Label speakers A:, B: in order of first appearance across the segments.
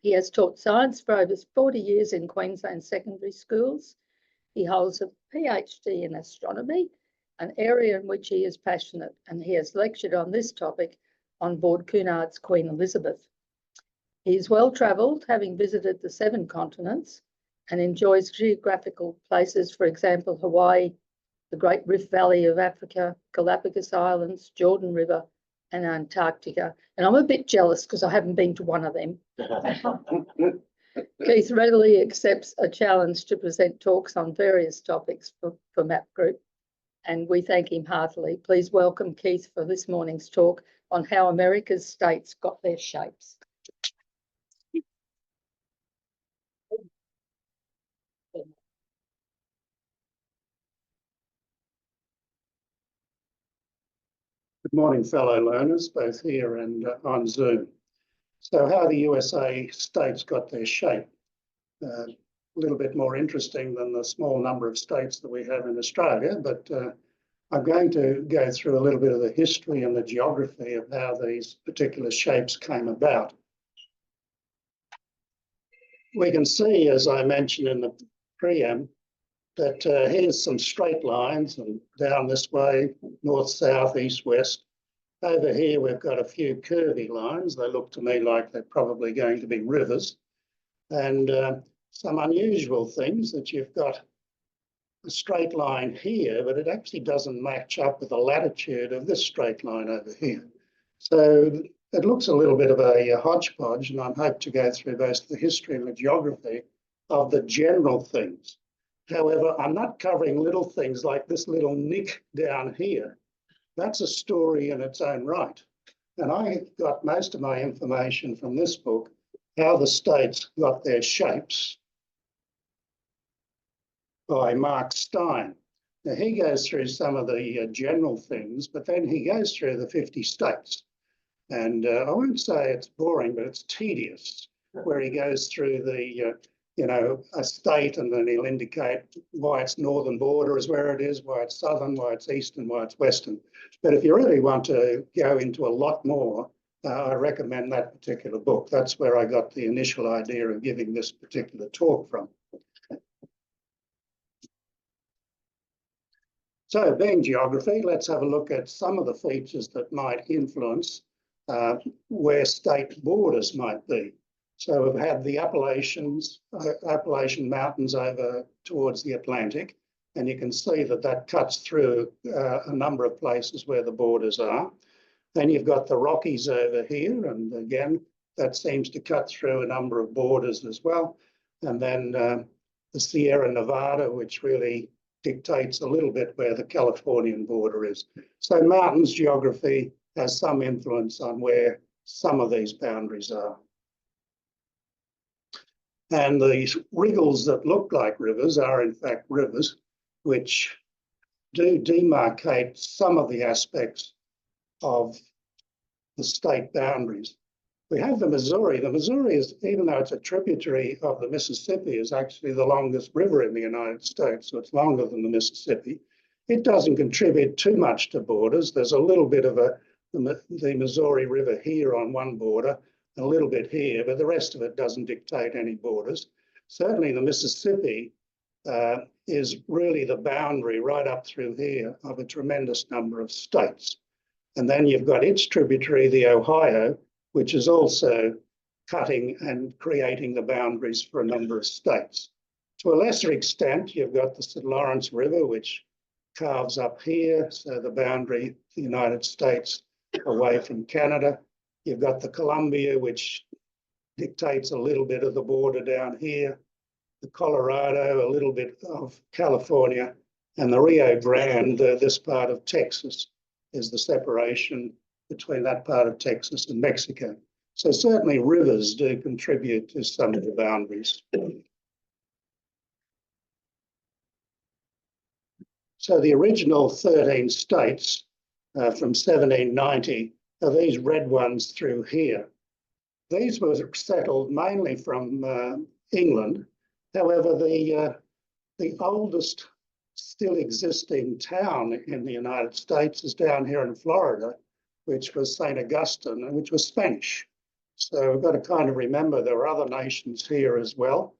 A: He has taught science for over 40 years in Queensland secondary schools. He holds a PhD in astronomy, an area in which he is passionate, and he has lectured on this topic on board Cunard's Queen Elizabeth. He is well-travelled, having visited the 7 continents, and enjoys geographical places, for example, Hawaii, the Great Rift Valley of Africa, Galapagos Islands, Jordan River, and Antarctica. And I'm a bit jealous because I haven't been to one of them. Keith readily accepts a challenge to present talks on various topics for MAP Group, and we thank him heartily. Please welcome Keith for this morning's talk on how America's states got their shapes.
B: Good morning, fellow learners, both here and on Zoom. So how the USA states got their shape. A little bit more interesting than the small number of states that we have in Australia, but I'm going to go through a little bit of the history and the geography of how these particular shapes came about. We can see, as I mentioned in the preamble, that here's some straight lines, and down this way, north, south, east, west. Over here, we've got a few curvy lines. They look to me like they're probably going to be rivers. And some unusual things that you've got a straight line here, but it actually doesn't match up with the latitude of this straight line over here. So it looks a little bit of a hodgepodge, and I'm hoping to go through both the history and the geography of the general things. However, I'm not covering little things like this little nick down here. That's a story in its own right. And I got most of my information from this book, How the States Got Their Shapes, by Mark Stein. Now, he goes through some of the general things, but then he goes through the 50 states. And I won't say it's boring, but it's tedious, where he goes through the a state, and then he'll indicate why its northern border is where it is, why it's southern, why it's eastern, why it's western. But if you really want to go into a lot more, I recommend that particular book. That's where I got the initial idea of giving this particular talk from. So, being geography, let's have a look at some of the features that might influence where state borders might be. So we've had the Appalachian Mountains over towards the Atlantic, and you can see that that cuts through a number of places where the borders are. Then you've got the Rockies over here, and again, that seems to cut through a number of borders as well. And then the Sierra Nevada, which really dictates a little bit where the Californian border is. So mountains geography has some influence on where some of these boundaries are. And these wriggles that look like rivers are in fact rivers, which do demarcate some of the aspects of the state boundaries. We have the Missouri. The Missouri is, even though it's a tributary of the Mississippi, is actually the longest river in the United States, so it's longer than the Mississippi. It doesn't contribute too much to borders. There's a little bit of the Missouri River here on one border, a little bit here, but the rest of it doesn't dictate any borders. Certainly the Mississippi is really the boundary right up through here of a tremendous number of states. And then you've got its tributary, the Ohio, which is also cutting and creating the boundaries for a number of states. To a lesser extent, you've got the St. Lawrence River, which carves up here, so the boundary, the United States away from Canada. You've got the Columbia, which dictates a little bit of the border down here, the Colorado, a little bit of California, and the Rio Grande, this part of Texas, is the separation between that part of Texas and Mexico. So certainly rivers do contribute to some of the boundaries. So the original 13 states from 1790 are these red ones through here. These were settled mainly from England. However, the oldest still existing town in the United States is down here in Florida, which was St. Augustine, and which was Spanish. So we've got to kind of remember there are other nations here as well.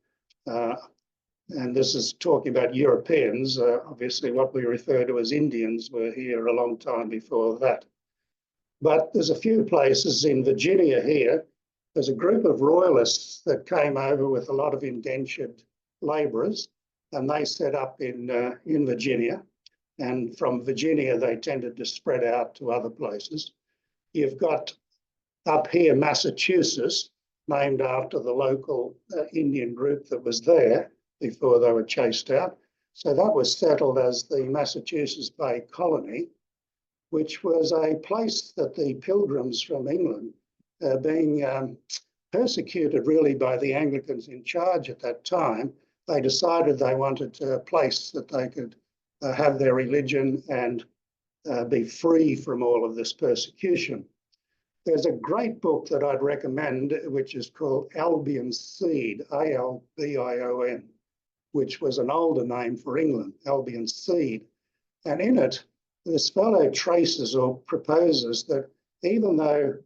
B: And this is talking about Europeans. Obviously, what we refer to as Indians were here a long time before that. But there's a few places in Virginia here. There's a group of royalists that came over with a lot of indentured labourers, and they set up in Virginia. And from Virginia, they tended to spread out to other places. You've got up here Massachusetts, named after the local Indian group that was there before they were chased out. So that was settled as the Massachusetts Bay Colony, which was a place that the pilgrims from England, being persecuted really by the Anglicans in charge at that time, they decided they wanted a place that they could have their religion and be free from all of this persecution. There's a great book that I'd recommend, which is called Albion's Seed, Albion, which was an older name for England, Albion's Seed. And in it, this fellow traces or proposes that even though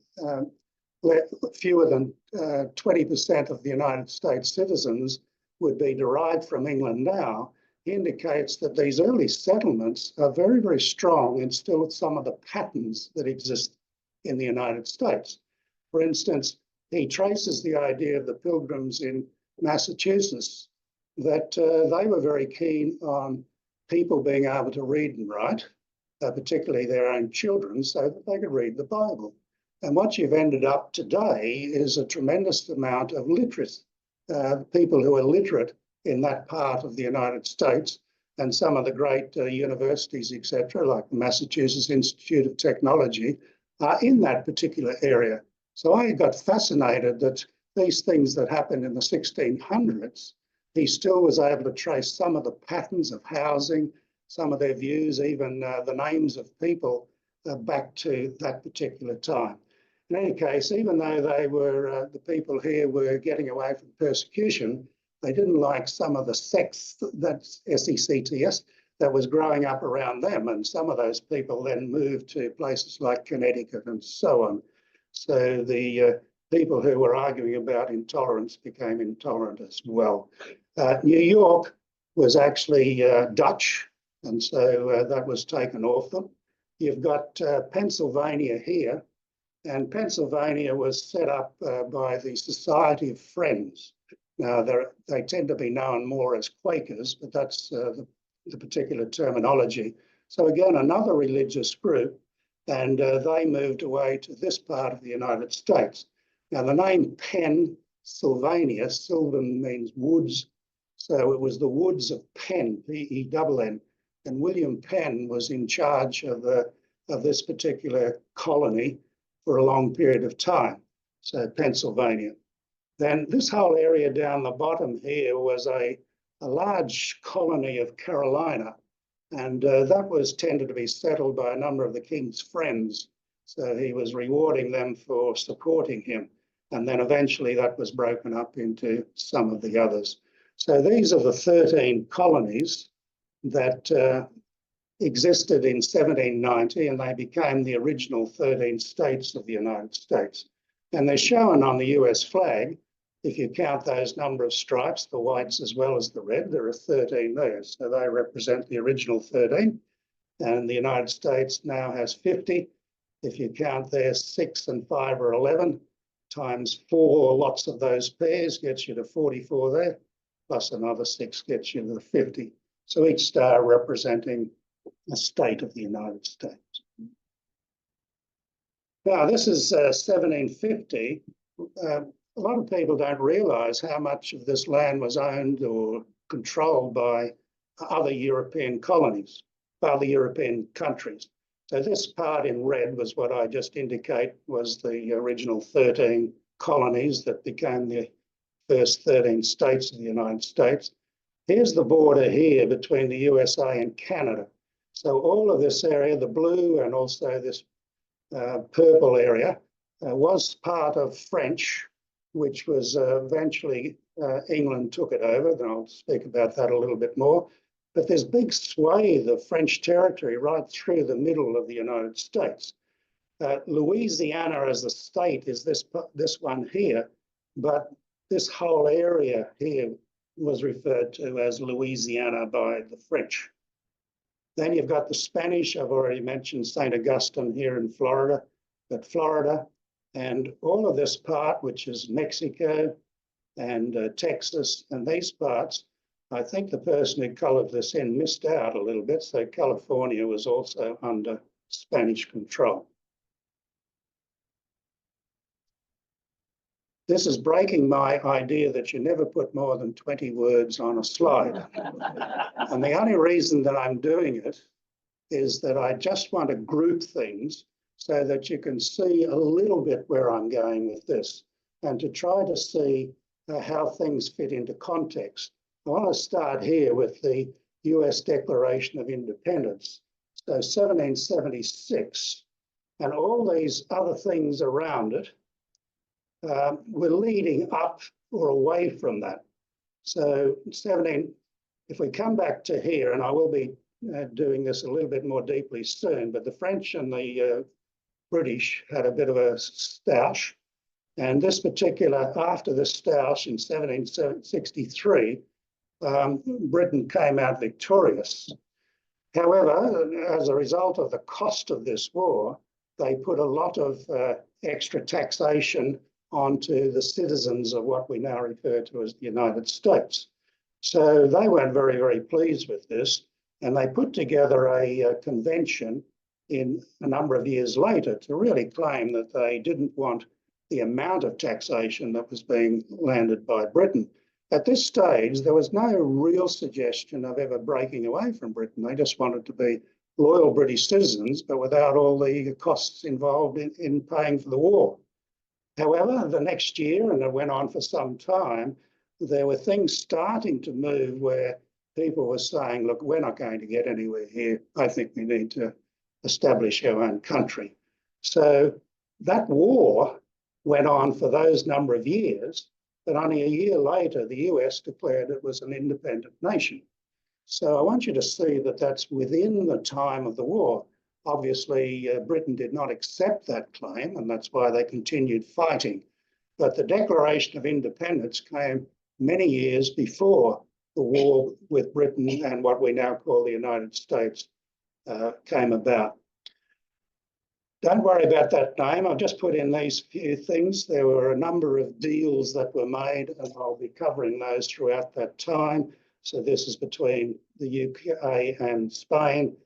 B: fewer than 20% of the United States citizens would be derived from England now, he indicates that these early settlements are very, very strong and still some of the patterns that exist in the United States. For instance, he traces the idea of the pilgrims in Massachusetts that they were very keen on people being able to read and write, particularly their own children, so that they could read the Bible. And what you've ended up today is a tremendous amount of literacy, people who are literate in that part of the United States, and some of the great universities, etc., like the Massachusetts Institute of Technology, are in that particular area. So I got fascinated that these things that happened in the 1600s, he still was able to trace some of the patterns of housing, some of their views, even the names of people back to that particular time. In any case, even though they were, the people here were getting away from persecution, they didn't like some of the sects, that's S-E-C-T-S, that was growing up around them. And some of those people then moved to places like Connecticut and so on. So the people who were arguing about intolerance became intolerant as well. New York was actually Dutch, and so that was taken off them. You've got Pennsylvania here, and Pennsylvania was set up by the Society of Friends. Now, they tend to be known more as Quakers, but that's the particular terminology. So again, another religious group, and they moved away to this part of the United States. Now, the name Pennsylvania, Sylvan means woods, so it was the woods of Penn, P-E-N-N, and William Penn was in charge of this particular colony for a long period of time, so Pennsylvania. Then this whole area down the bottom here was a large colony of Carolina, and that was tended to be settled by a number of the king's friends. So he was rewarding them for supporting him. And then eventually that was broken up into some of the others. So these are the 13 colonies that existed in 1790, and they became the original 13 states of the United States. And they're shown on the US flag. If you count those number of stripes, the whites as well as the red, there are 13 there. So they represent the original 13. And the United States now has 50. If you count there, 6 and 5 are 11, times 4 lots of those pairs gets you to 44 there, plus another 6 gets you to 50. So each star representing a state of the United States. Now, this is 1750. A lot of people don't realise how much of this land was owned or controlled by other European colonies, other European countries. So this part in red was what I just indicate was the original 13 colonies that became the first 13 states of the United States. Here's the border here between the USA and Canada. So all of this area, the blue and also this purple area, was part of French, which was eventually England took it over. Then I'll speak about that a little bit more. But there's big swathe of French territory right through the middle of the United States. Louisiana as a state is this one here, but this whole area here was referred to as Louisiana by the French. Then you've got the Spanish. I've already mentioned St. Augustine here in Florida, but Florida and all of this part, which is Mexico and Texas and these parts, I think the person who coloured this in missed out a little bit. So California was also under Spanish control. This is breaking my idea that you never put more than 20 words on a slide. And the only reason that I'm doing it is that I just want to group things so that you can see a little bit where I'm going with this and to try to see how things fit into context. I want to start here with the US Declaration of Independence. So 1776 and all these other things around it were leading up or away from that. So if we come back to here, and I will be doing this a little bit more deeply soon, but the French and the British had a bit of a stoush. And this particular, after the stoush in 1763, Britain came out victorious. However, as a result of the cost of this war, they put a lot of extra taxation onto the citizens of what we now refer to as the United States. So they weren't very, very pleased with this, and they put together a convention in a number of years later to really claim that they didn't want the amount of taxation that was being landed by Britain. At this stage, there was no real suggestion of ever breaking away from Britain. They just wanted to be loyal British citizens, but without all the costs involved in paying for the war. However, the next year, and it went on for some time, there were things starting to move where people were saying, look, we're not going to get anywhere here. I think we need to establish our own country. So that war went on for those number of years, but only a year later, the US declared it was an independent nation. So I want you to see that that's within the time of the war. Obviously, Britain did not accept that claim, and that's why they continued fighting. But the Declaration of Independence came many years before the war with Britain and what we now call the United States came about. Don't worry about that name. I've just put in these few things. There were a number of deals that were made, and I'll be covering those throughout that time. So this is between the UK and Spain.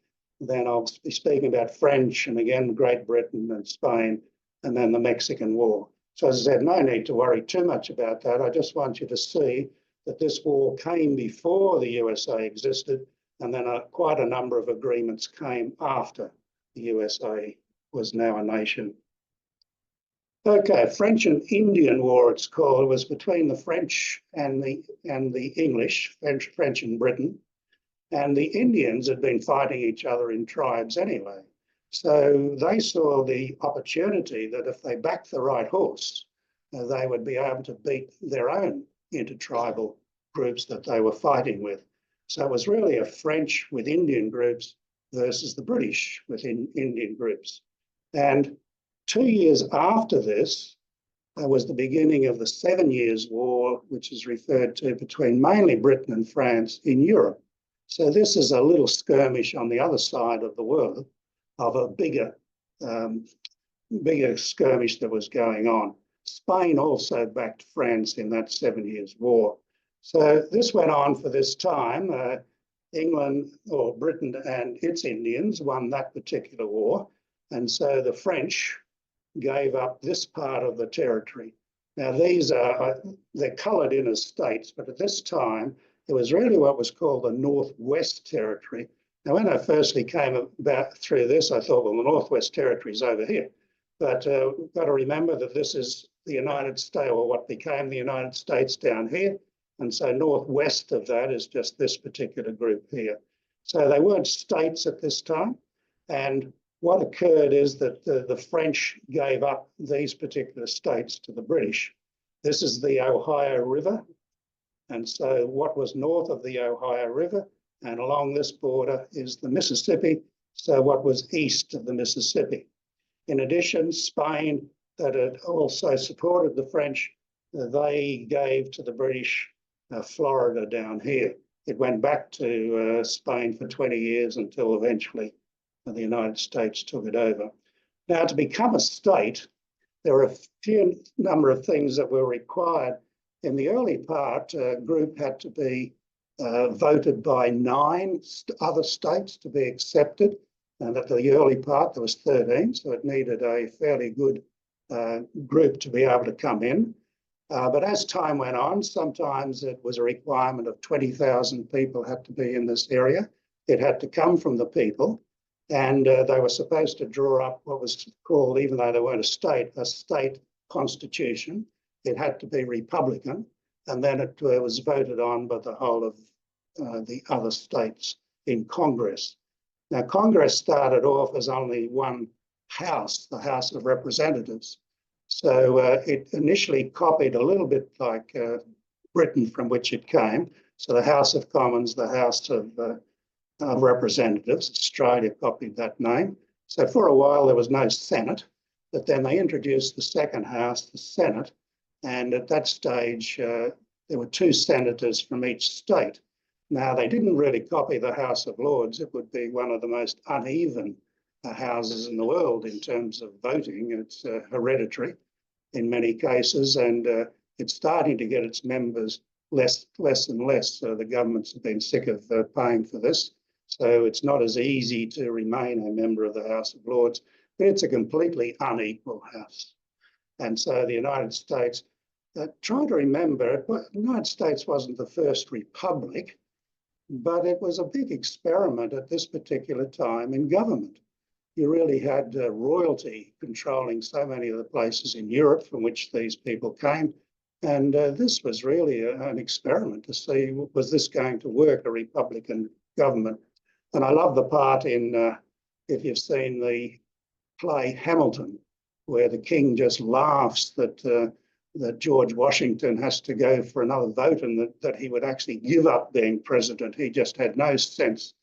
B: Then I'll be speaking about French and again, Great Britain and Spain, and then the Mexican War. So as I said, no need to worry too much about that. I just want you to see that this war came before the USA existed, and then quite a number of agreements came after the USA was now a nation. Okay, French and Indian War, it's called. It was between the French and the English, French and Britain. And the Indians had been fighting each other in tribes anyway. So they saw the opportunity that if they backed the right horse, they would be able to beat their own intertribal groups that they were fighting with. So it was really a French with Indian groups versus the British with Indian groups. And 2 years after this was the beginning of the 7 Years' War, which is referred to between mainly Britain and France in Europe. So this is a little skirmish on the other side of the world of a bigger skirmish that was going on. Spain also backed France in that 7 Years' War. So this went on for this time. England or Britain and its Indians won that particular war. And so the French gave up this part of the territory. Now these they're coloured in as states, but at this time, it was really what was called the Northwest Territory. Now, when I firstly came about through this, I thought, well, the Northwest Territory is over here. But we've got to remember that this is the United States, or what became the United States down here. And so northwest of that is just this particular group here. So they weren't states at this time. And what occurred is that the French gave up these particular states to the British. This is the Ohio River. And so what was north of the Ohio River and along this border is the Mississippi. So what was east of the Mississippi. In addition, Spain, that had also supported the French, they gave to the British Florida down here. It went back to Spain for 20 years until eventually the United States took it over. Now, to become a state, there were a few number of things that were required. In the early part, a group had to be voted by 9 other states to be accepted. And at the early part, there was 13, so it needed a fairly good group to be able to come in. But as time went on, sometimes it was a requirement of 20,000 people had to be in this area. It had to come from the people, and they were supposed to draw up what was called, even though they weren't a state constitution. It had to be Republican, and then it was voted on by the whole of the other states in Congress. Now, Congress started off as only one house, the House of Representatives. So it initially copied a little bit like Britain, from which it came. So the House of Commons, the House of Representatives, Australia copied that name. So for a while there was no Senate, but then they introduced the second house, the Senate. And at that stage, there were 2 senators from each state. Now, they didn't really copy the House of Lords. It would be one of the most uneven houses in the world in terms of voting. It's hereditary in many cases, and it's starting to get its members less and less. So the governments have been sick of paying for this. So it's not as easy to remain a member of the House of Lords, but it's a completely unequal house. And so the United States, trying to remember, the United States wasn't the first republic, but it was a big experiment at this particular time in government. You really had royalty controlling so many of the places in Europe from which these people came. And this was really an experiment to see, was this going to work, a Republican government? And I love the part in, if you've seen the play Hamilton, where the king just laughs that George Washington has to go for another vote and that he would actually give up being president. He just had no sense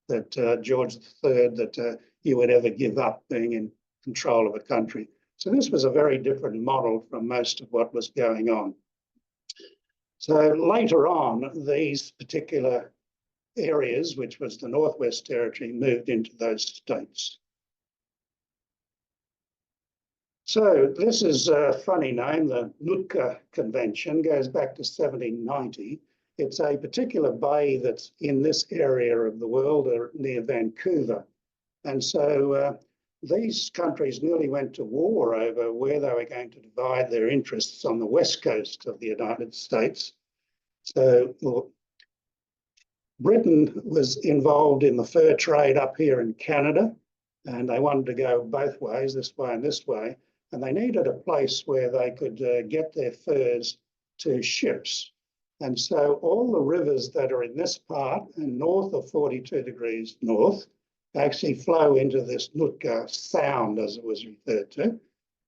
B: that George III, that he would ever give up being in control of a country. So this was a very different model from most of what was going on. So later on, these particular areas, which was the Northwest Territory, moved into those states. So this is a funny name, the Nootka Convention, goes back to 1790. It's a particular bay that's in this area of the world near Vancouver. And so these countries nearly went to war over where they were going to divide their interests on the west coast of the United States. So Britain was involved in the fur trade up here in Canada, and they wanted to go both ways, this way and this way. And they needed a place where they could get their furs to ships. And so all the rivers that are in this part and north of 42 degrees north actually flow into this Nootka Sound, as it was referred to.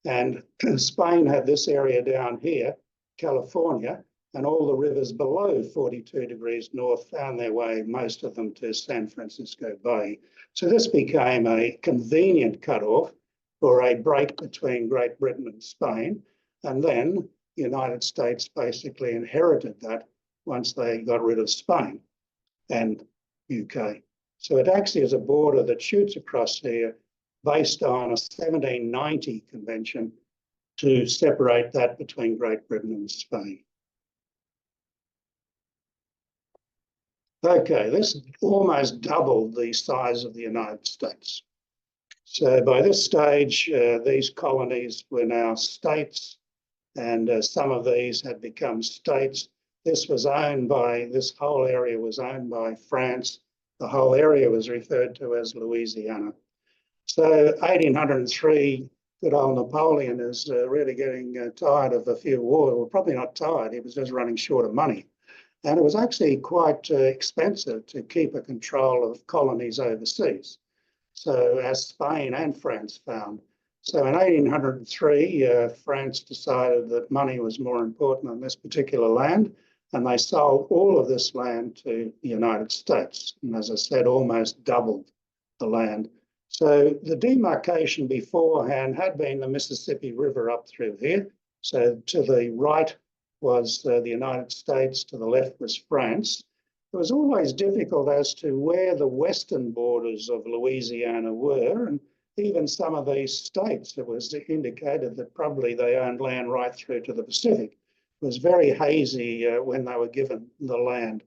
B: And Spain had this area down here, California, and all the rivers below 42 degrees north found their way, most of them, to San Francisco Bay. So this became a convenient cutoff for a break between Great Britain and Spain. And then the United States basically inherited that once they got rid of Spain and UK. So it actually is a border that shoots across here based on a 1790 convention to separate that between Great Britain and Spain. Okay, this almost doubled the size of the United States. So by this stage, these colonies were now states, and some of these had become states. This was owned by, this whole area was owned by France. The whole area was referred to as Louisiana. So 1803, good old Napoleon is really getting tired of a few wars. Well, probably not tired, he was just running short of money. And it was actually quite expensive to keep a control of colonies overseas. So as Spain and France found. So in 1803, France decided that money was more important than this particular land, and they sold all of this land to the United States. And as I said, almost doubled the land. So the demarcation beforehand had been the Mississippi River up through here. So to the right was the United States, to the left was France. It was always difficult as to where the western borders of Louisiana were, and even some of these states, it was indicated that probably they owned land right through to the Pacific. It was very hazy when they were given the land.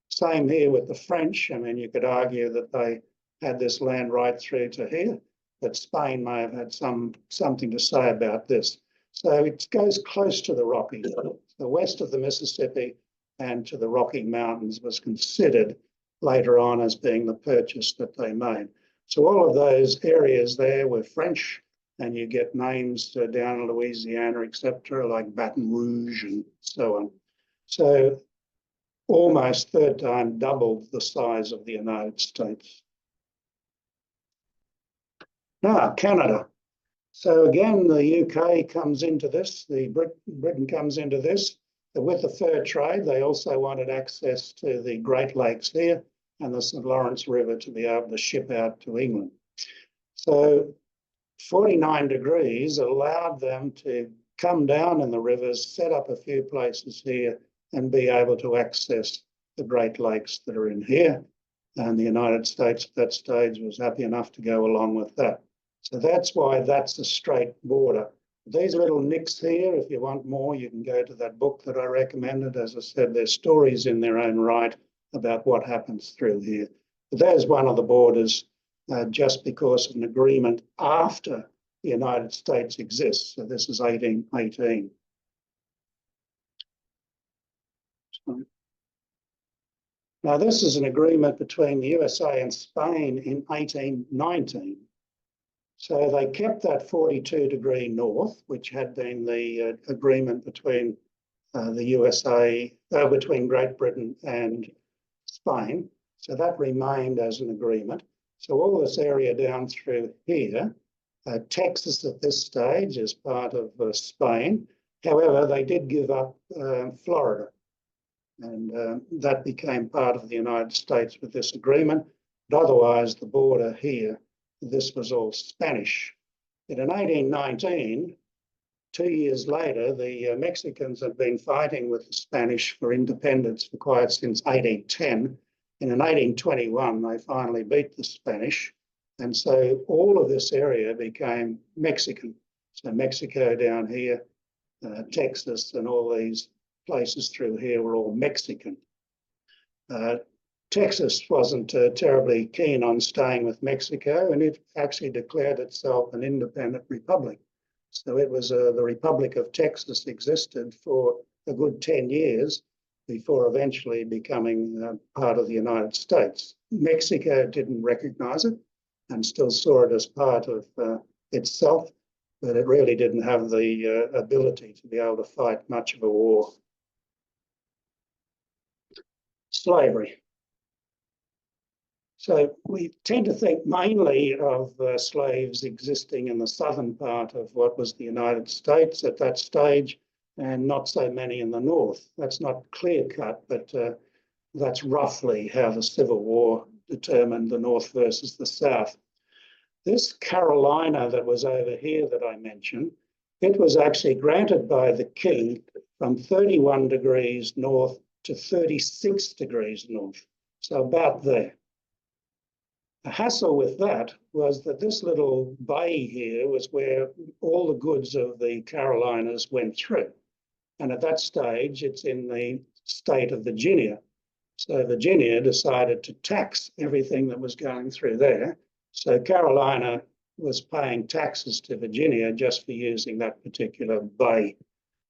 B: Same here with the French. I mean, you could argue that they had this land right through to here, but Spain may have had something to say about this. So it goes close to the Rockies. The west of the Mississippi and to the Rocky Mountains was considered later on as being the purchase that they made. So all of those areas there were French, and you get names down in Louisiana, etc., like Baton Rouge and so on. So almost third time doubled the size of the United States. Now, Canada. So again, the UK comes into this, Britain comes into this. With the fur trade, they also wanted access to the Great Lakes here and the St. Lawrence River to be able to ship out to England. So 49 degrees allowed them to come down in the rivers, set up a few places here, and be able to access the Great Lakes that are in here. And the United States at that stage was happy enough to go along with that. So that's why that's a straight border. These little nicks here, if you want more, you can go to that book that I recommended. As I said, there's stories in their own right about what happens through here. But there's one of the borders just because of an agreement after the United States exists. So this is 1818. Now, this is an agreement between the USA and Spain in 1819. So they kept that 42-degree north, which had been the agreement between the USA, between Great Britain and Spain. So that remained as an agreement. So all this area down through here, Texas at this stage is part of Spain. However, they did give up Florida, and that became part of the United States with this agreement. But otherwise, the border here, this was all Spanish. And in 1819, 2 years later, the Mexicans had been fighting with the Spanish for independence for quite since 1810. And in 1821, they finally beat the Spanish. And so all of this area became Mexican. So Mexico down here, Texas, and all these places through here were all Mexican. Texas wasn't terribly keen on staying with Mexico, and it actually declared itself an independent republic. So it was the Republic of Texas existed for a good 10 years before eventually becoming part of the United States. Mexico didn't recognize it and still saw it as part of itself, but it really didn't have the ability to be able to fight much of a war. Slavery. So we tend to think mainly of slaves existing in the southern part of what was the United States at that stage, and not so many in the north. That's not clear-cut, but that's roughly how the Civil War determined the north versus the south. This Carolina that was over here that I mentioned, it was actually granted by the king from 31 degrees north to 36 degrees north, so about there. The hassle with that was that this little bay here was where all the goods of the Carolinas went through. And at that stage, it's in the state of Virginia. So Virginia decided to tax everything that was going through there. So Carolina was paying taxes to Virginia just for using that particular bay.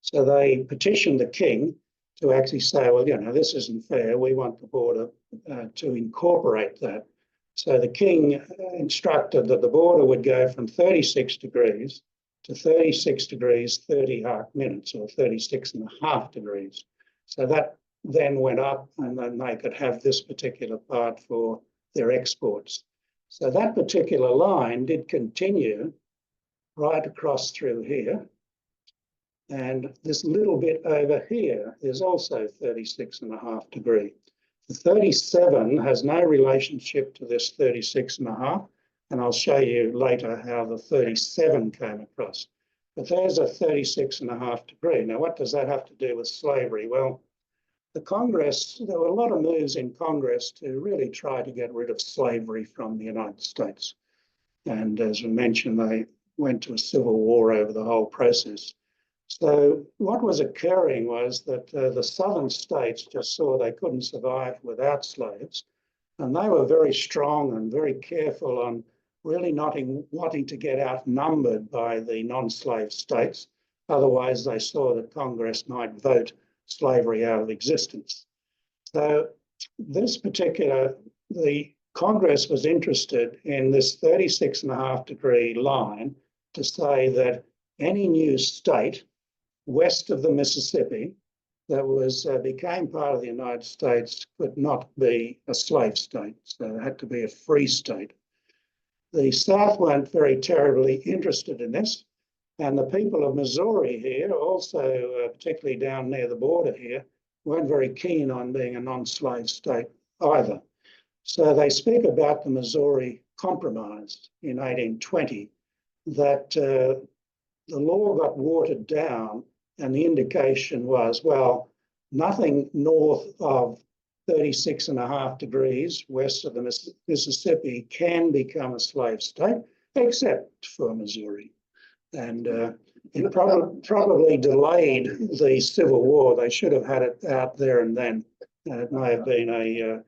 B: So they petitioned the king to actually say, well, you know, this isn't fair. We want the border to incorporate that. So the king instructed that the border would go from 36 degrees to 36 degrees 30 minutes, or 36.5 degrees. So that then went up, and then they could have this particular part for their exports. So that particular line did continue right across through here. And this little bit over here is also 36.5 degrees. The 37 has no relationship to this 36.5. And I'll show you later how the 37 came across. But there's a 36.5 degree. Now, what does that have to do with slavery? Well, the Congress, there were a lot of moves in Congress to really try to get rid of slavery from the United States. And as we mentioned, they went to a civil war over the whole process. So what was occurring was that the southern states just saw they couldn't survive without slaves. And they were very strong and very careful on really not wanting to get outnumbered by the non-slave states. Otherwise, they saw that Congress might vote slavery out of existence. So this particular, the Congress was interested in this 36.5 degree line to say that any new state west of the Mississippi that became part of the United States could not be a slave state. So it had to be a free state. The South weren't very terribly interested in this. And the people of Missouri here, also particularly down near the border here, weren't very keen on being a non-slave state either. So they speak about the Missouri Compromise in 1820, that the law got watered down, and the indication was, well, nothing north of 36.5 degrees west of the Mississippi can become a slave state, except for Missouri. And it probably delayed the Civil War. They should have had it out there and then. It may have been a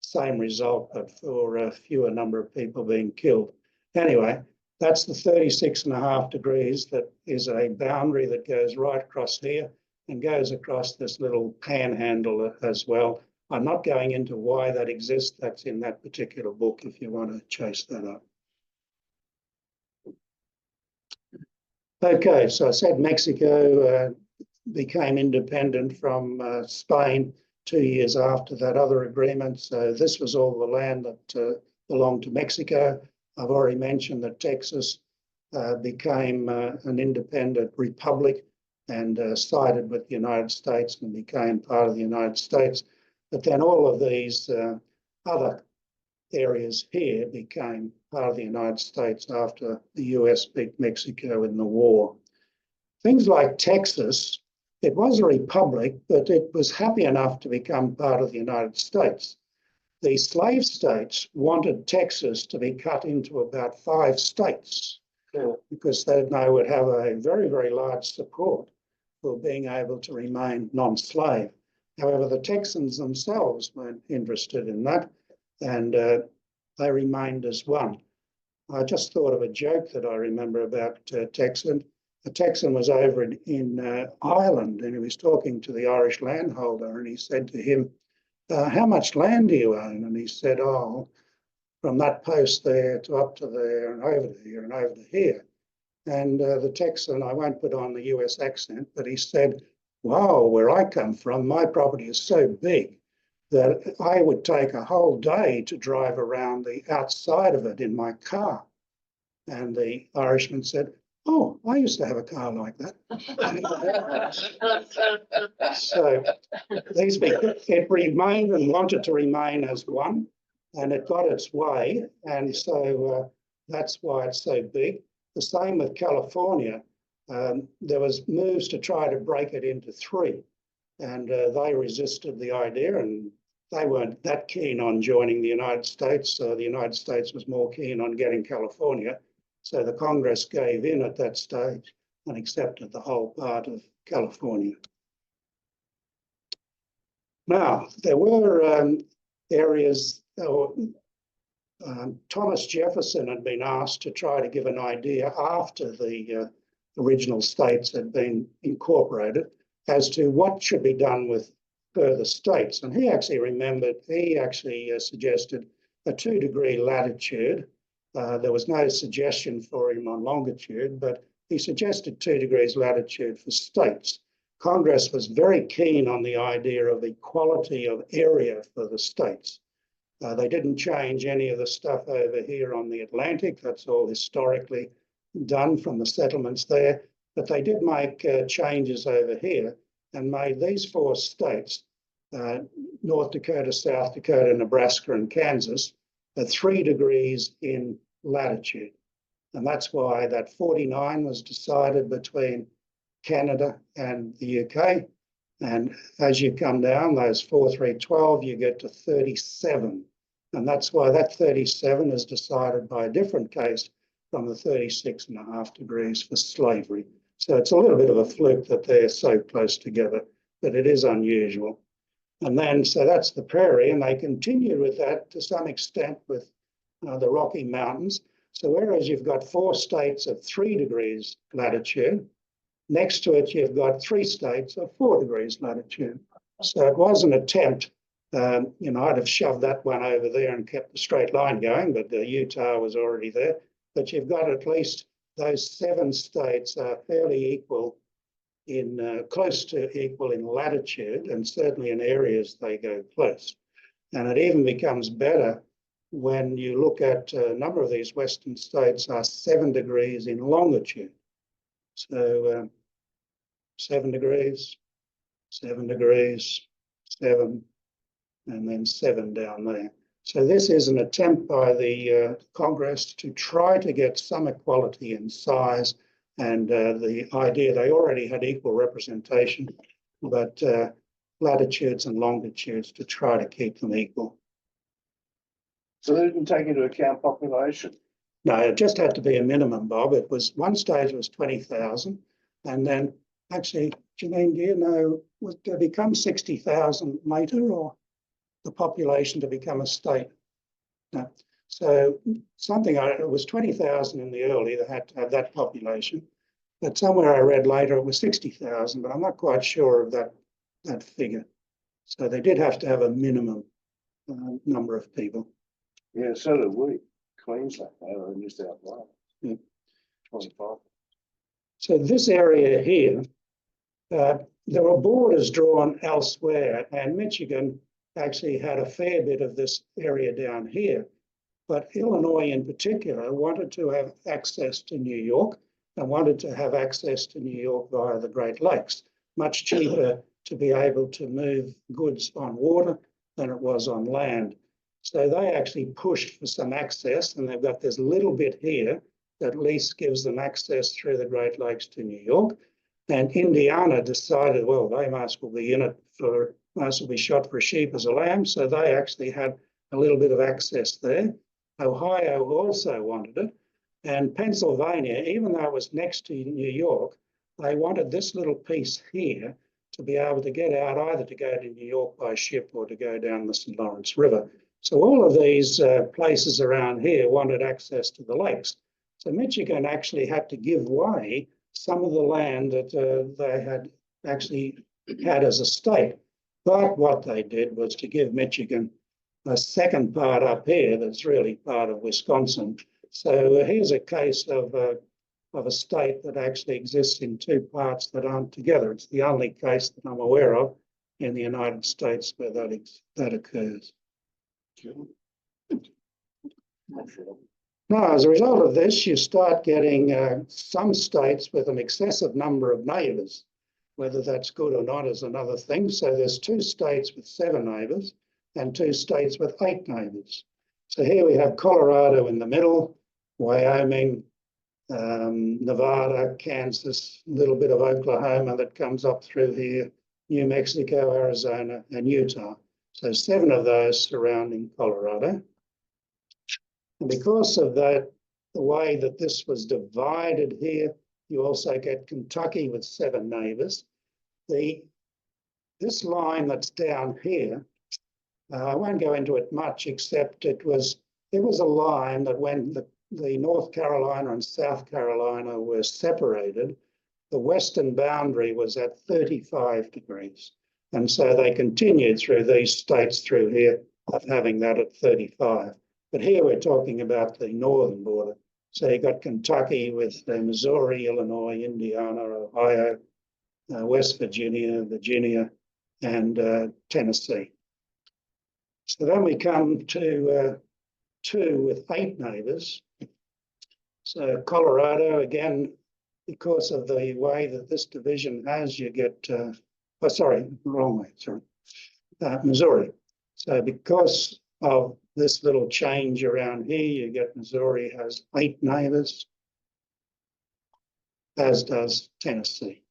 B: same result, but for a fewer number of people being killed. Anyway, that's the 36.5 degrees. That is a boundary that goes right across here and goes across this little panhandle as well. I'm not going into why that exists. That's in that particular book if you want to chase that up. Okay, so I said Mexico became independent from Spain 2 years after that other agreement. So this was all the land that belonged to Mexico. I've already mentioned that Texas became an independent republic and sided with the United States and became part of the United States. But then all of these other areas here became part of the United States after the US beat Mexico in the war. Things like Texas, it was a republic, but it was happy enough to become part of the United States. The slave states wanted Texas to be cut into about 5 states because they would have a very, very large support for being able to remain non-slave. However, the Texans themselves weren't interested in that, and they remained as one. I just thought of a joke that I remember about Texan. A Texan was over in Ireland, and he was talking to the Irish landholder, and he said to him, how much land do you own? And he said, oh, from that post there to up to there and over to here and over to here. And the Texan, I won't put on the US accent, but he said, wow, where I come from, my property is so big that I would take a whole day to drive around the outside of it in my car. And the Irishman said, oh, I used to have a car like that. So it remained and wanted to remain as one, and it got its way. And so that's why it's so big. The same with California. There was moves to try to break it into 3, and they resisted the idea, and they weren't that keen on joining the United States. So the United States was more keen on getting California. So the Congress gave in at that stage and accepted the whole part of California. Now, there were areas, Thomas Jefferson had been asked to try to give an idea after the original states had been incorporated as to what should be done with further states. And he actually suggested a 2-degree latitude. There was no suggestion for him on longitude, but he suggested 2 degrees latitude for states. Congress was very keen on the idea of equality of area for the states. They didn't change any of the stuff over here on the Atlantic. That's all historically done from the settlements there. But they did make changes over here and made these 4 states, North Dakota, South Dakota, Nebraska, and Kansas, 3 degrees in latitude. And that's why that 49 was decided between Canada and the UK. And as you come down those 4, 3, 12, you get to 37. And that's why that 37 is decided by a different case from the 36.5 degrees for slavery. So it's a little bit of a fluke that they're so close together, but it is unusual. And then, so that's the prairie, and they continued with that to some extent with the Rocky Mountains. So whereas you've got 4 states of 3 degrees latitude, next to it you've got 3 states of 4 degrees latitude. So it was an attempt. You know, I'd have shoved that one over there and kept the straight line going, but Utah was already there. But you've got at least those 7 states are fairly equal in close to equal in latitude, and certainly in areas they go close. And it even becomes better when you look at a number of these western states are 7 degrees in longitude. So 7 degrees, 7 degrees, 7, and then 7 down there. So this is an attempt by the Congress to try to get some equality in size, and the idea they already had equal representation, but latitudes and longitudes to try to keep them equal.
C: So they didn't take into account population?
B: No, it just had to be a minimum, Bob. It was one stage was 20,000, and then actually, Janine, do you know, to become 60,000 later, or the population to become a state? No. So it was 20,000 in the early, they had to have that population. But somewhere I read later it was 60,000, but I'm not quite sure of that figure. So they did have to have a minimum number of people.
C: Yeah, so did we. Queensland, New South Wales.
B: Yeah.
C: 25.
B: So this area here, there were borders drawn elsewhere, and Michigan actually had a fair bit of this area down here. But Illinois in particular wanted to have access to New York and wanted to have access to New York via the Great Lakes. Much cheaper to be able to move goods on water than it was on land. So they actually pushed for some access, and they've got this little bit here that at least gives them access through the Great Lakes to New York. And Indiana decided, well, they might as well be in it for, might as well be shot for a sheep as a lamb. So they actually had a little bit of access there. Ohio also wanted it. And Pennsylvania, even though it was next to New York, they wanted this little piece here to be able to get out, either to go to New York by ship or to go down the St. Lawrence River. So all of these places around here wanted access to the lakes. So Michigan actually had to give away some of the land that they had actually had as a state. But what they did was to give Michigan a second part up here that's really part of Wisconsin. So here's a case of a state that actually exists in 2 parts that aren't together. It's the only case that I'm aware of in the United States where that occurs. Now, as a result of this, you start getting some states with an excessive number of neighbours. Whether that's good or not is another thing. So there's 2 states with 7 neighbours and 2 states with 8 neighbours. So here we have Colorado in the middle, Wyoming, Nevada, Kansas, a little bit of Oklahoma that comes up through here, New Mexico, Arizona, and Utah. So 7 of those surrounding Colorado. And because of that, the way that this was divided here, you also get Kentucky with 7 neighbours. This line that's down here, I won't go into it much, except it was a line that when the North Carolina and South Carolina were separated, the western boundary was at 35 degrees. And so they continued through these states through here of having that at 35. But here we're talking about the northern border. So you got Kentucky with Missouri, Illinois, Indiana, Ohio, West Virginia, and Tennessee. So then we come to 2 with 8 neighbours. So Colorado, again, because of the way that this division has, you get, wrong way, sorry, Missouri. So because of this little change around here. You get Missouri has 8 neighbours, as does Tennessee.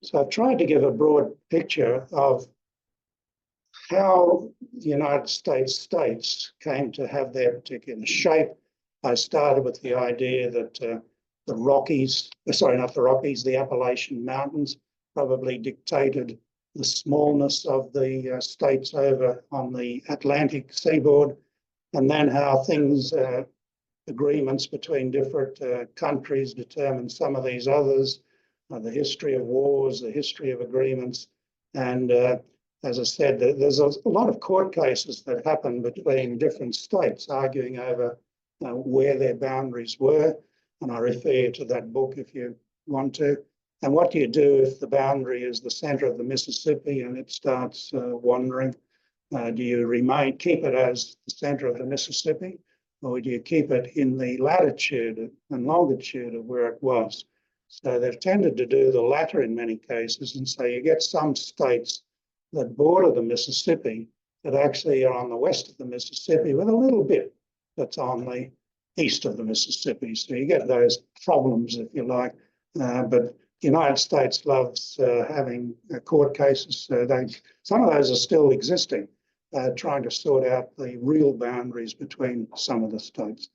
B: So I've tried to give a broad picture of how the United States states came to have their particular shape. I started with the idea that the Rockies, sorry, not the Rockies, the Appalachian Mountains probably dictated the smallness of the states over on the Atlantic seaboard, and then how things, agreements between different countries determined some of these others, the history of wars, the history of agreements. And as I said, there's a lot of court cases that happen between different states arguing over where their boundaries were. And I refer you to that book if you want to. And what do you do if the boundary is the center of the Mississippi and it starts wandering? Do you keep it as the center of the Mississippi, or do you keep it in the latitude and longitude of where it was? So they've tended to do the latter in many cases. And so you get some states that border the Mississippi that actually are on the west of the Mississippi with a little bit that's on the east of the Mississippi. So you get those problems, if you like. But the United States loves having court cases. So some of those are still existing, trying to sort out the real boundaries between some of the states.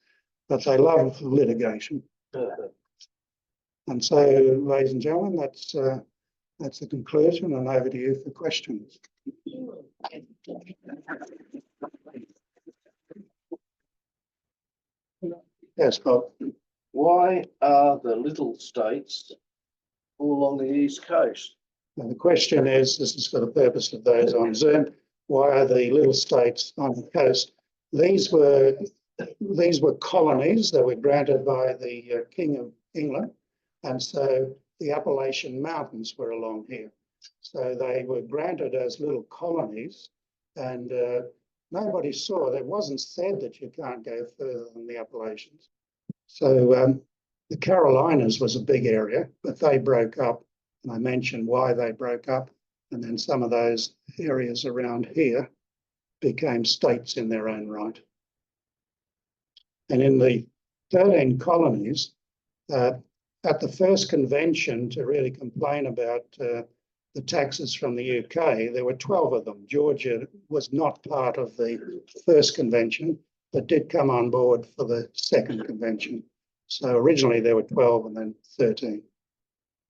B: But they love litigation. And so, ladies and gentlemen, that's the conclusion, and over to you for questions. Yes, Bob.
C: Why are the little states all on the East Coast?
B: And the question is, this is for the purpose of those on Zoom, why are the little states on the coast? These were colonies that were granted by the King of England. And so the Appalachian Mountains were along here. So they were granted as little colonies, and nobody saw, it wasn't said that you can't go further than the Appalachians. So the Carolinas was a big area, but they broke up, and I mentioned why they broke up. And then some of those areas around here became states in their own right. And in the 13 colonies, at the first convention to really complain about the taxes from the UK, there were 12 of them. Georgia was not part of the first convention, but did come on board for the second convention. So originally there were 12 and then 13,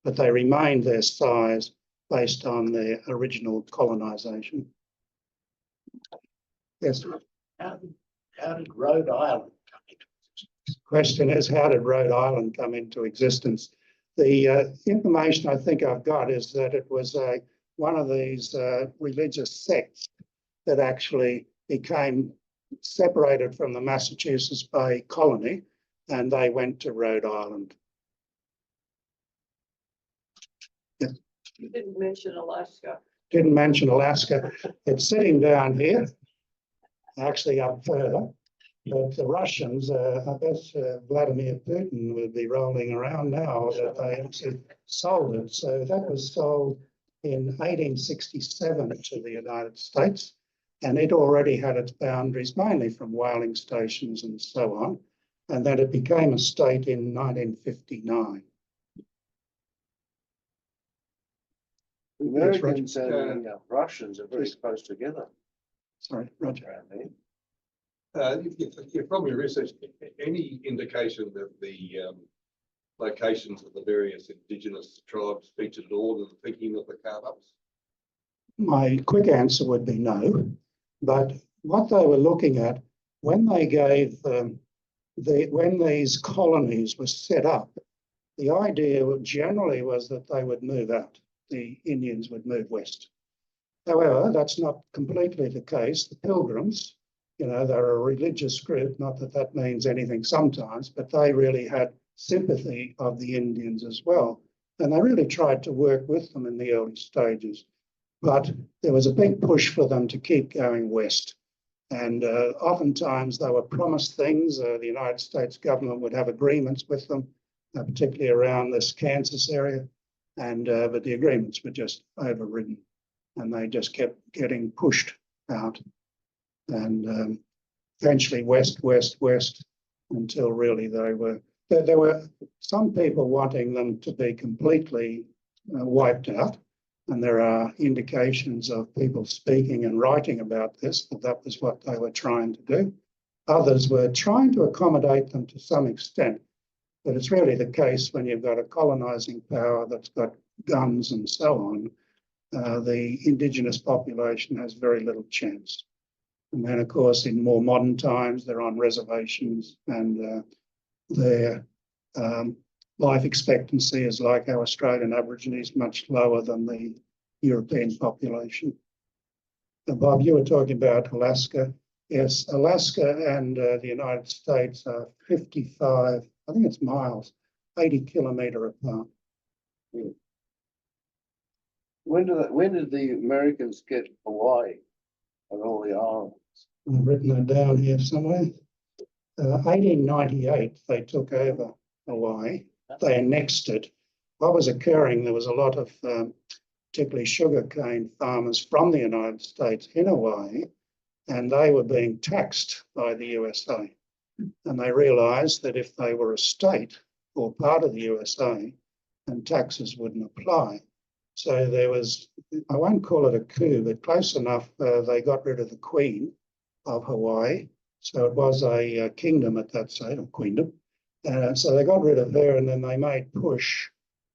B: but they remained their size based on their original colonisation. Yes.
C: How did Rhode Island come into existence?
B: The question is, how did Rhode Island come into existence? The information I think I've got is that it was one of these religious sects that actually became separated from the Massachusetts Bay colony, and they went to Rhode Island. Yeah.
D: You didn't mention Alaska.
B: Didn't mention Alaska. It's sitting down here, actually up further. But the Russians, I guess Vladimir Putin would be rolling around now that they actually sold it. So that was sold in 1867 to the United States, and it already had its boundaries mainly from whaling stations and so on, and then it became a state in 1959.
C: The Americans and the Russians are very close together.
B: Sorry, Roger.
C: Around there.
E: From your research, any indication of the locations of the various indigenous tribes featured at all in the thinking of the carve-ups?
B: My quick answer would be no, but what they were looking at when they gave when these colonies were set up, the idea generally was that they would move out. The Indians would move west. However, that's not completely the case. The Pilgrims, you know, they're a religious group, not that that means anything sometimes, but they really had sympathy of the Indians as well. And they really tried to work with them in the early stages. But there was a big push for them to keep going west. And oftentimes they were promised things. The United States government would have agreements with them, particularly around this Kansas area. and but the agreements were just overridden, and they just kept getting pushed out, and eventually west, until really there were some people wanting them to be completely wiped out. And there are indications of people speaking and writing about this, that was what they were trying to do. Others were trying to accommodate them to some extent, but it's really the case when you've got a colonising power that's got guns and so on, the indigenous population has very little chance. And then, of course, in more modern times, they're on reservations, and their life expectancy is like our Australian Aborigines, much lower than the European population. Bob, you were talking about Alaska. Yes, Alaska and the United States are 55, I think it's miles, 80 kilometre apart.
C: When did the Americans get Hawaii and all the islands?
B: I've written that down here somewhere. 1898, they took over Hawaii. They annexed it. What was occurring, there was a lot of particularly sugarcane farmers from the United States in Hawaii, and they were being taxed by the USA. And they realised that if they were a state or part of the USA, then taxes wouldn't apply. So there was, I won't call it a coup, but close enough, they got rid of the Queen of Hawaii. So it was a kingdom at that stage, or queendom. So they got rid of her, and then they made push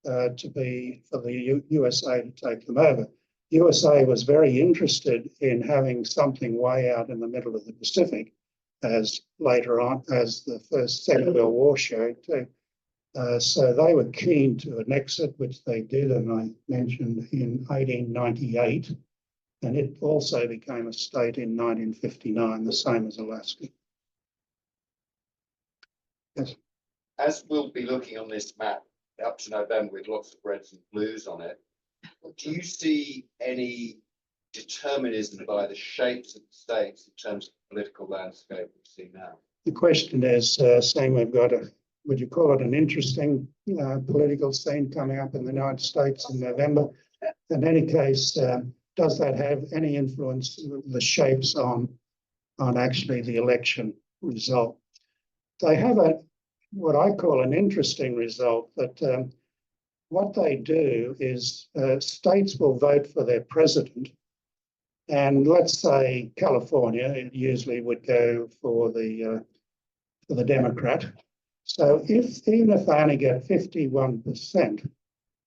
B: for the USA to take them over. USA was very interested in having something way out in the middle of the Pacific, as later on, as the Second World War showed too. So they were keen to annex it, which they did, and I mentioned in 1898, and it also became a state in 1959, the same as Alaska. Yes.
F: As we'll be looking on this map up to November with lots of reds and blues on it, do you see any determinism by the shapes of the states in terms of political landscape we see now?
B: The question is, saying we've got would you call it an interesting political scene coming up in the United States in November? In any case, does that have any influence, the shapes on actually the election result? They have what I call an interesting result, that what they do is states will vote for their president, and let's say California, it usually would go for the Democrat. So even if they only get 51%,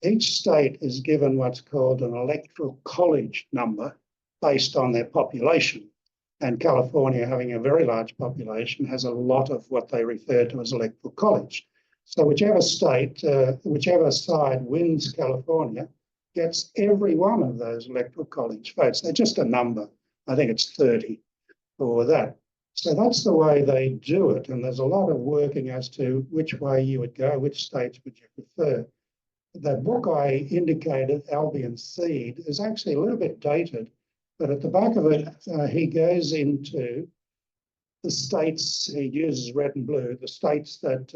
B: each state is given what's called an electoral college number based on their population. And California, having a very large population, has a lot of what they refer to as electoral college. So whichever state, whichever side wins California gets every one of those electoral college votes. They're just a number. I think it's 30 for that. So that's the way they do it. And there's a lot of working as to which way you would go, which states would you prefer. The book I indicated, Albion Seed, is actually a little bit dated, but at the back of it, he goes into the states, he uses red and blue, the states that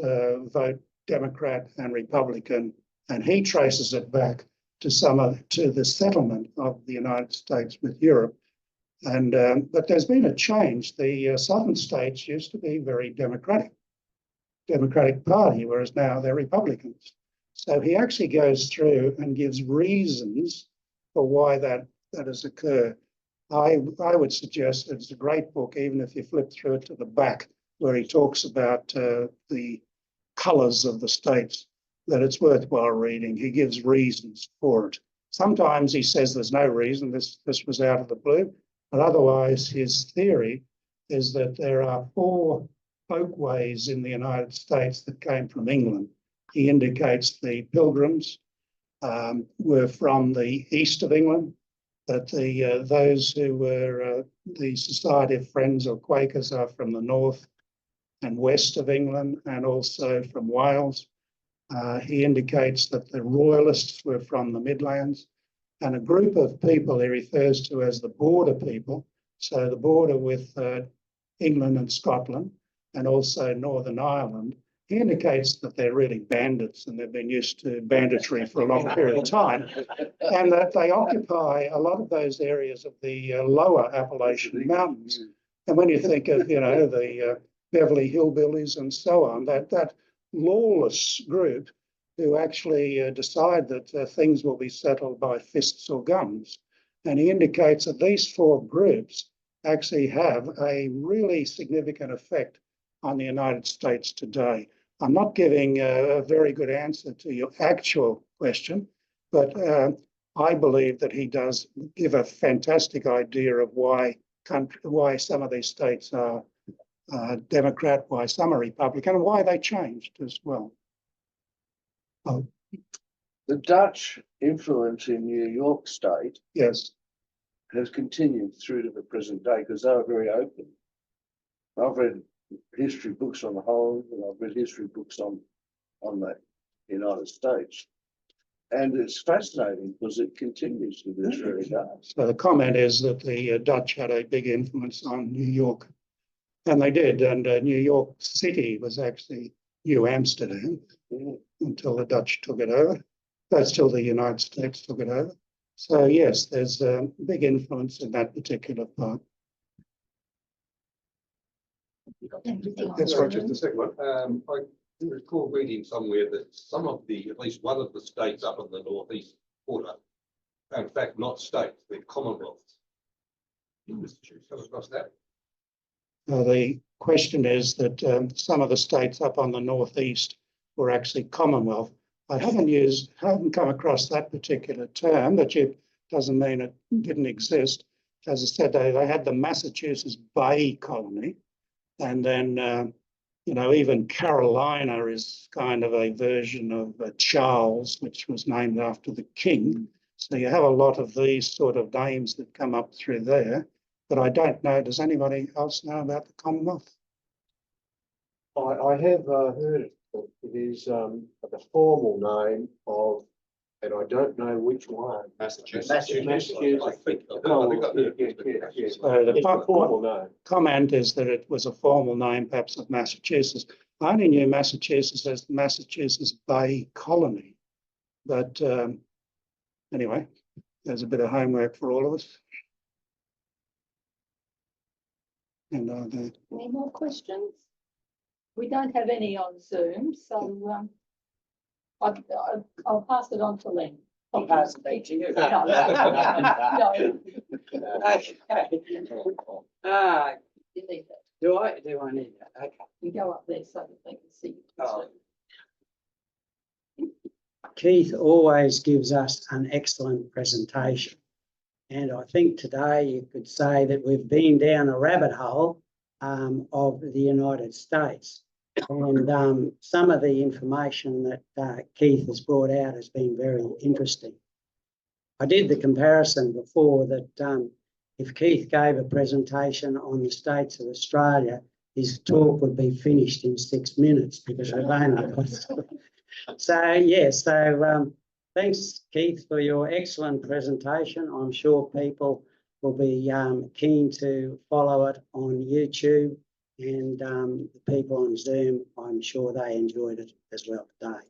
B: vote Democrat and Republican, and he traces it back to the settlement of the United States with Europe. And but there's been a change. The southern states used to be very Democratic Party, whereas now they're Republicans. So he actually goes through and gives reasons for why that has occurred. I would suggest it's a great book, even if you flip through it to the back, where he talks about the colours of the states, that it's worthwhile reading. He gives reasons for it. Sometimes he says there's no reason, this was out of the blue, but otherwise his theory is that there are 4 folkways in the United States that came from England. He indicates the Pilgrims were from the east of England, that those who were the Society of Friends or Quakers are from the north and west of England, and also from Wales. He indicates that the Royalists were from the Midlands, and a group of people he refers to as the border people, so the border with England and Scotland, and also Northern Ireland. he indicates that they're really bandits and they've been used to banditry for a long period of time, and that they occupy a lot of those areas of the lower Appalachian Mountains. And when you think of, the Beverly Hillbillies and so on, that lawless group who actually decide that things will be settled by fists or guns. And he indicates that these four groups actually have a really significant effect on the United States today. I'm not giving a very good answer to your actual question, but I believe that he does give a fantastic idea of why some of these states are Democrat, why some are Republican, and why they changed as well. Oh,
C: The Dutch influence in New York State
B: yes.
C: has continued through to the present day because they were very open. I've read history books on the whole, and I've read history books on the United States. And it's fascinating because it continues to this very day.
B: So the comment is that the Dutch had a big influence on New York, and they did. And New York City was actually New Amsterdam until the Dutch took it over. That's till the United States took it over. So yes, there's a big influence in that particular part. That's right.
E: Just a second one. I recall reading somewhere that some of at least one of the states up on the northeast border, are in fact not states, they're commonwealths. Come across that?
B: The question is that some of the states up on the northeast were actually Commonwealth. I haven't come across that particular term, but it doesn't mean it didn't exist. As I said, they had the Massachusetts Bay Colony, and then even Carolina is kind of a version of Charles, which was named after the king. So you have a lot of these sort of names that come up through there. But I don't know, does anybody else know about the Commonwealth?
G: I have heard it. It is the formal name of, and I don't know which one.
F: Massachusetts.
G: Massachusetts.
E: I think I've
G: Commonwealth,
E: heard
G: yes.
B: So the
G: It's the formal name.
B: comment is that it was a formal name, perhaps, of Massachusetts. I only knew Massachusetts as the Massachusetts Bay Colony. But anyway, there's a bit of homework for all of us. And
A: Any more questions? We don't have any on Zoom, so I'll pass it on to Len.
H: I'll pass it back to you.
A: No.
H: Okay.
A: You need that.
H: Do I need that? Okay.
A: You go up there so that they can see you.
H: Oh. Keith always gives us an excellent presentation. And I think today you could say that we've been down a rabbit hole of the United States. And some of the information that Keith has brought out has been very interesting. I did the comparison before that if Keith gave a presentation on the states of Australia, his talk would be finished in 6 minutes because we've only got... Thanks, Keith, for your excellent presentation. I'm sure people will be keen to follow it on YouTube, and the people on Zoom, I'm sure they enjoyed it as well today.